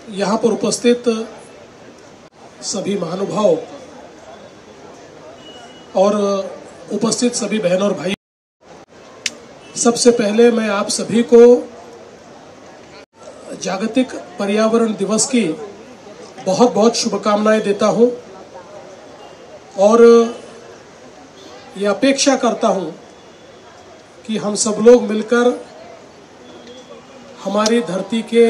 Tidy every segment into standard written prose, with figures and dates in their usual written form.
यहाँ पर उपस्थित सभी महानुभाव और उपस्थित सभी बहन और भाई, सबसे पहले मैं आप सभी को जागतिक पर्यावरण दिवस की बहुत बहुत शुभकामनाएं देता हूं और ये अपेक्षा करता हूं कि हम सब लोग मिलकर हमारी धरती के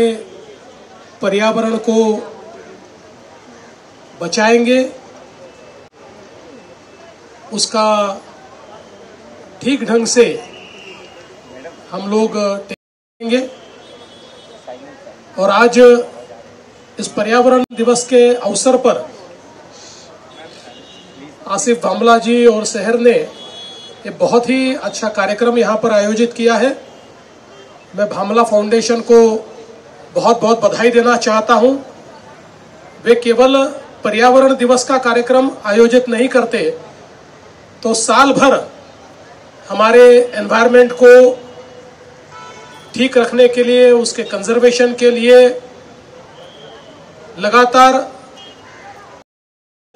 पर्यावरण को बचाएंगे, उसका ठीक ढंग से हम लोग देखेंगे। और आज इस पर्यावरण दिवस के अवसर पर आसिफ भामला जी और शहर ने ये बहुत ही अच्छा कार्यक्रम यहाँ पर आयोजित किया है। मैं भामला फाउंडेशन को बहुत बहुत बधाई देना चाहता हूँ। वे केवल पर्यावरण दिवस का कार्यक्रम आयोजित नहीं करते तो साल भर हमारे एनवायरनमेंट को ठीक रखने के लिए, उसके कंजर्वेशन के लिए लगातार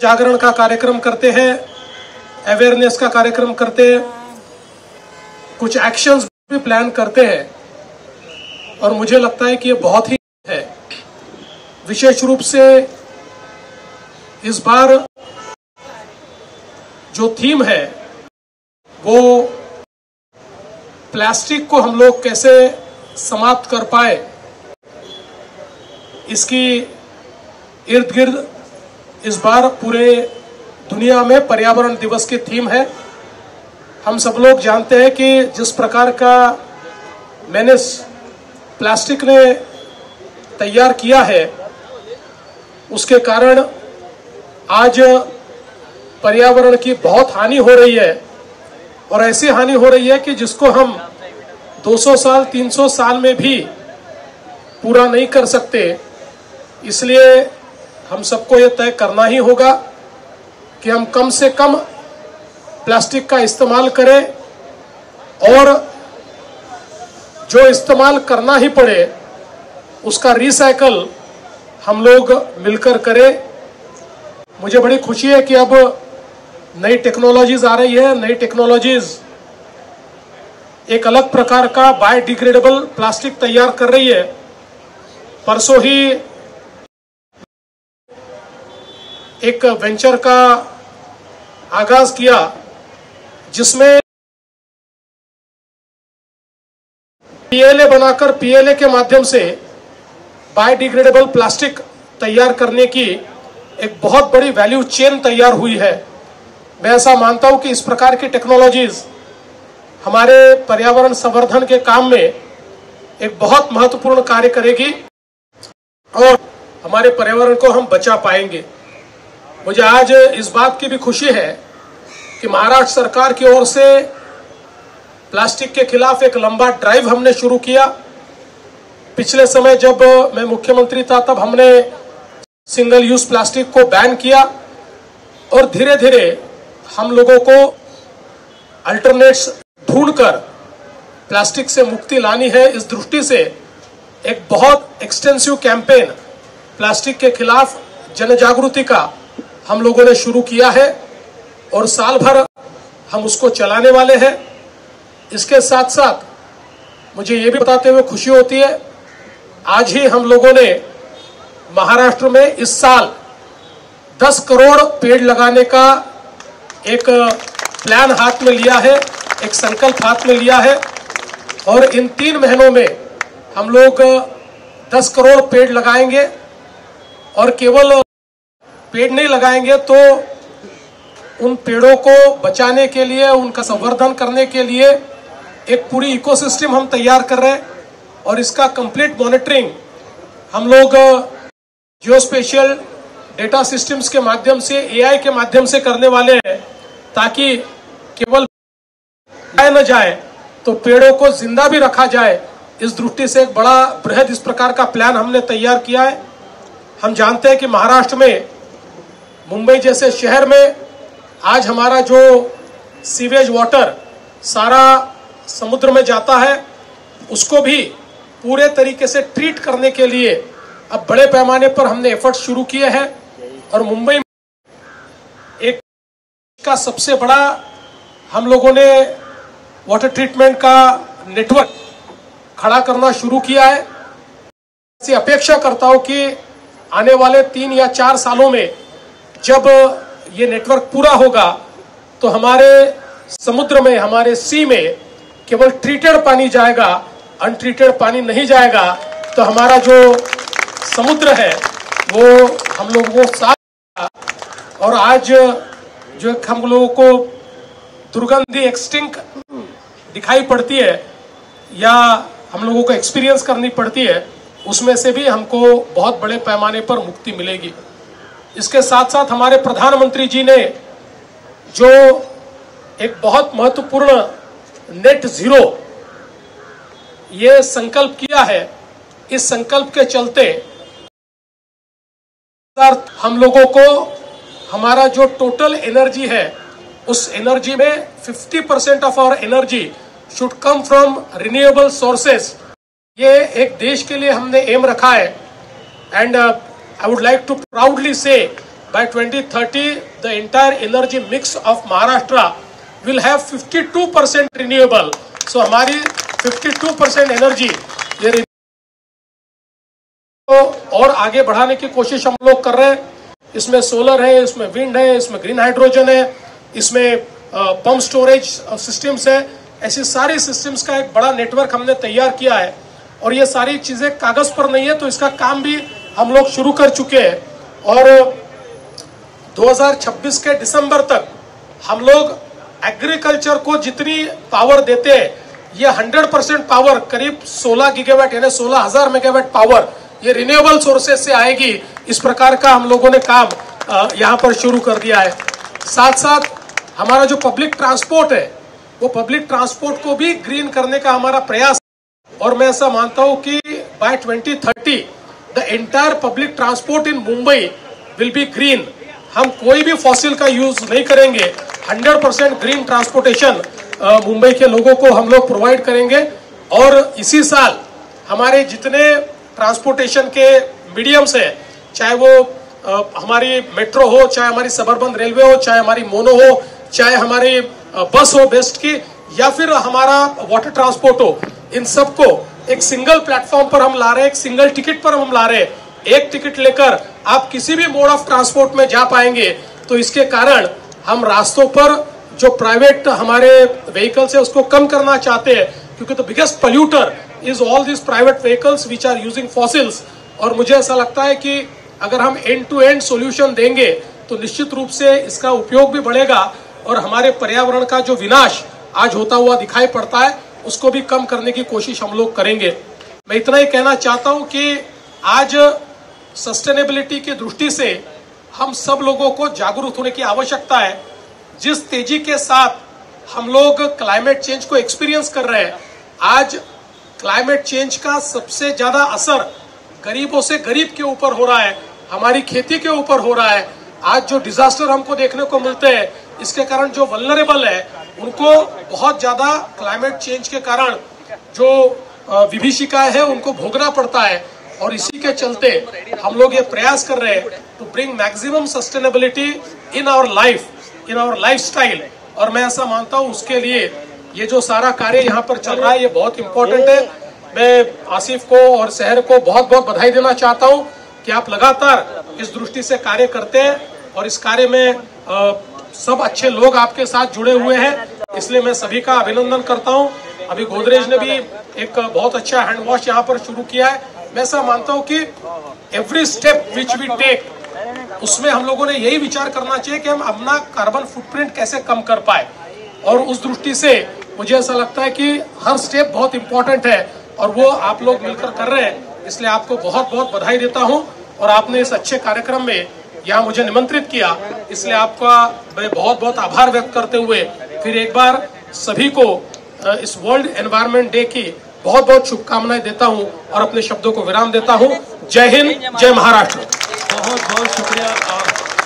जागरण का कार्यक्रम करते हैं, अवेयरनेस का कार्यक्रम करते हैं, कुछ एक्शंस भी प्लान करते हैं। और मुझे लगता है कि ये बहुत ही है। विशेष रूप से इस बार जो थीम है वो प्लास्टिक को हम लोग कैसे समाप्त कर पाए, इसकी इर्द गिर्द इस बार पूरे दुनिया में पर्यावरण दिवस की थीम है। हम सब लोग जानते हैं कि जिस प्रकार का मेनेस प्लास्टिक ने तैयार किया है, उसके कारण आज पर्यावरण की बहुत हानि हो रही है। और ऐसी हानि हो रही है कि जिसको हम 200 साल 300 साल में भी पूरा नहीं कर सकते। इसलिए हम सबको ये तय करना ही होगा कि हम कम से कम प्लास्टिक का इस्तेमाल करें और जो इस्तेमाल करना ही पड़े उसका रिसाइकल हम लोग मिलकर करें। मुझे बड़ी खुशी है कि अब नई टेक्नोलॉजीज आ रही है। नई टेक्नोलॉजीज एक अलग प्रकार का बायोडिग्रेडेबल प्लास्टिक तैयार कर रही है। परसों ही एक वेंचर का आगाज किया जिसमें पीएलए बनाकर पीएलए के माध्यम से बायोडिग्रेडेबल प्लास्टिक तैयार करने की एक बहुत बड़ी वैल्यू चेन तैयार हुई है। मैं ऐसा मानता हूं कि इस प्रकार की टेक्नोलॉजीज हमारे पर्यावरण संवर्धन के काम में एक बहुत महत्वपूर्ण कार्य करेगी और हमारे पर्यावरण को हम बचा पाएंगे। मुझे आज इस बात की भी खुशी है कि महाराष्ट्र सरकार की ओर से प्लास्टिक के खिलाफ एक लंबा ड्राइव हमने शुरू किया। पिछले समय जब मैं मुख्यमंत्री था तब हमने सिंगल यूज प्लास्टिक को बैन किया और धीरे धीरे हम लोगों को अल्टरनेट्स ढूंढकर प्लास्टिक से मुक्ति लानी है। इस दृष्टि से एक बहुत एक्सटेंसिव कैंपेन प्लास्टिक के खिलाफ जनजागृति का हम लोगों ने शुरू किया है और साल भर हम उसको चलाने वाले हैं। इसके साथ साथ मुझे ये भी बताते हुए खुशी होती है, आज ही हम लोगों ने महाराष्ट्र में इस साल 10 करोड़ पेड़ लगाने का एक प्लान हाथ में लिया है, एक संकल्प हाथ में लिया है। और इन 3 महीनों में हम लोग 10 करोड़ पेड़ लगाएंगे। और केवल पेड़ नहीं लगाएंगे तो उन पेड़ों को बचाने के लिए, उनका संवर्धन करने के लिए एक पूरी इकोसिस्टम हम तैयार कर रहे हैं। और इसका कंप्लीट मॉनिटरिंग हम लोग जियोस्पेशियल डेटा सिस्टम्स के माध्यम से, एआई के माध्यम से करने वाले हैं, ताकि केवल न जाए तो पेड़ों को जिंदा भी रखा जाए। इस दृष्टि से एक बड़ा बृहद इस प्रकार का प्लान हमने तैयार किया है। हम जानते हैं कि महाराष्ट्र में, मुंबई जैसे शहर में आज हमारा जो सीवेज वाटर सारा समुद्र में जाता है, उसको भी पूरे तरीके से ट्रीट करने के लिए अब बड़े पैमाने पर हमने एफर्ट शुरू किए हैं और मुंबई में एक का सबसे बड़ा हम लोगों ने वाटर ट्रीटमेंट का नेटवर्क खड़ा करना शुरू किया है। ऐसी अपेक्षा करता हूं कि आने वाले 3 या 4 सालों में जब ये नेटवर्क पूरा होगा तो हमारे समुद्र में, हमारे सी में केवल ट्रीटेड पानी जाएगा, अनट्रीटेड पानी नहीं जाएगा। तो हमारा जो समुद्र है वो हम लोगों को साफ, और आज जो हम लोगों को दुर्गंधी एक्सटिंक्ट दिखाई पड़ती है या हम लोगों को एक्सपीरियंस करनी पड़ती है, उसमें से भी हमको बहुत बड़े पैमाने पर मुक्ति मिलेगी। इसके साथ साथ हमारे प्रधानमंत्री जी ने जो एक बहुत महत्वपूर्ण नेट जीरो ये संकल्प किया है, इस संकल्प के चलते हम लोगों को हमारा जो टोटल एनर्जी है उस एनर्जी में 50% of our energy should come from renewable sources. ये एक देश के लिए हमने एम रखा है and I would like to proudly say by 2030 the entire energy mix of Maharashtra will have 52% renewable. So हमारी 52% एनर्जी ये और आगे बढ़ाने की कोशिश हम लोग कर रहे हैं। इसमें सोलर है, इसमें विंड है, इसमें ग्रीन हाइड्रोजन है, इसमें पंप स्टोरेज सिस्टम्स है। ऐसी सारी सिस्टम्स का एक बड़ा नेटवर्क हमने तैयार किया है और ये सारी चीजें कागज पर नहीं है, तो इसका काम भी हम लोग शुरू कर चुके हैं और 2026 के दिसंबर तक हम लोग एग्रीकल्चर को जितनी पावर देते हैं ये 100% पावर करीब 16 गीगावाट यानी 16,000 मेगावाट पावर ये रिन्यूएबल सोर्सेज से आएगी। इस प्रकार का हम लोगों ने काम यहाँ पर शुरू कर दिया है। साथ साथ हमारा जो पब्लिक ट्रांसपोर्ट है वो पब्लिक ट्रांसपोर्ट को भी ग्रीन करने का हमारा प्रयास है और मैं ऐसा मानता हूँ कि by 2030 the entire public transport in Mumbai will be green. हम कोई भी फॉसिल का यूज नहीं करेंगे, 100% ग्रीन ट्रांसपोर्टेशन मुंबई के लोगों को हम लोग प्रोवाइड करेंगे। और इसी साल हमारे जितने ट्रांसपोर्टेशन के मीडियम्स हैं, चाहे वो हमारी मेट्रो हो, चाहे हमारी सबअर्बन रेलवे हो, चाहे हमारी मोनो हो, चाहे हमारी बस हो बेस्ट की, या फिर हमारा वाटर ट्रांसपोर्ट हो, इन सबको एक सिंगल प्लेटफॉर्म पर हम ला रहे हैं, एक सिंगल टिकट पर हम ला रहे हैं। एक टिकट लेकर आप किसी भी मोड ऑफ ट्रांसपोर्ट में जा पाएंगे। तो इसके कारण हम रास्तों पर जो प्राइवेट हमारे व्हीकल्स है उसको कम करना चाहते हैं, क्योंकि the biggest polluter is all this private vehicles which are using fossils. और मुझे ऐसा लगता है कि अगर हम एंड टू एंड सॉल्यूशन देंगे तो निश्चित रूप से इसका उपयोग भी बढ़ेगा और हमारे पर्यावरण का जो विनाश आज होता हुआ दिखाई पड़ता है उसको भी कम करने की कोशिश हम लोग करेंगे। मैं इतना ही कहना चाहता हूं कि आज सस्टेनेबिलिटी की दृष्टि से हम सब लोगों को जागरूक होने की आवश्यकता है। जिस तेजी के साथ हम लोग क्लाइमेट चेंज को एक्सपीरियंस कर रहे हैं, आज क्लाइमेट चेंज का सबसे ज्यादा असर गरीबों से गरीब के ऊपर हो रहा है, हमारी खेती के ऊपर हो रहा है। आज जो डिजास्टर हमको देखने को मिलते हैं, इसके कारण जो वल्नरेबल है उनको बहुत ज्यादा क्लाइमेट चेंज के कारण जो विभीषिकाएं है उनको भोगना पड़ता है। और इसी के चलते हम लोग ये प्रयास कर रहे हैं to bring maximum sustainability in our life, in our lifestyle. और मैं ऐसा मानता हूँ उसके लिए ये जो सारा कार्य यहाँ पर चल रहा है ये बहुत इंपॉर्टेंट है। मैं आसिफ को और शहर को बहुत बहुत बधाई देना चाहता हूँ कि आप लगातार इस दृष्टि से कार्य करते हैं और इस कार्य में सब अच्छे लोग आपके साथ जुड़े हुए हैं, इसलिए मैं सभी का अभिनंदन करता हूँ। अभी गोदरेज ने भी एक बहुत अच्छा हैंड वॉश यहाँ पर शुरू किया है। मैं ऐसा मानता हूँ कि every step which we take उसमें हम लोगों ने यही विचार करना चाहिए कि हम अपना कार्बन फुटप्रिंट कैसे कम कर पाए, और उस दृष्टि से मुझे ऐसा लगता है कि हर स्टेप बहुत इंपॉर्टेंट है और वो आप लोग मिलकर कर रहे हैं, इसलिए आपको बहुत बहुत बधाई देता हूँ। और आपने इस अच्छे कार्यक्रम में यहाँ मुझे निमंत्रित किया, इसलिए आपका मैं बहुत बहुत आभार व्यक्त करते हुए फिर एक बार सभी को इस वर्ल्ड एनवायरनमेंट डे की बहुत बहुत शुभकामनाएं देता हूं और अपने शब्दों को विराम देता हूं। जय हिंद, जय महाराष्ट्र। बहुत बहुत शुक्रिया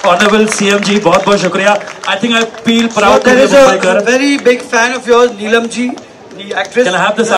ऑनरेबल सीएम जी, बहुत बहुत शुक्रिया। I think I feel proud to be a very big fan of yours, Neelam ji, the actress.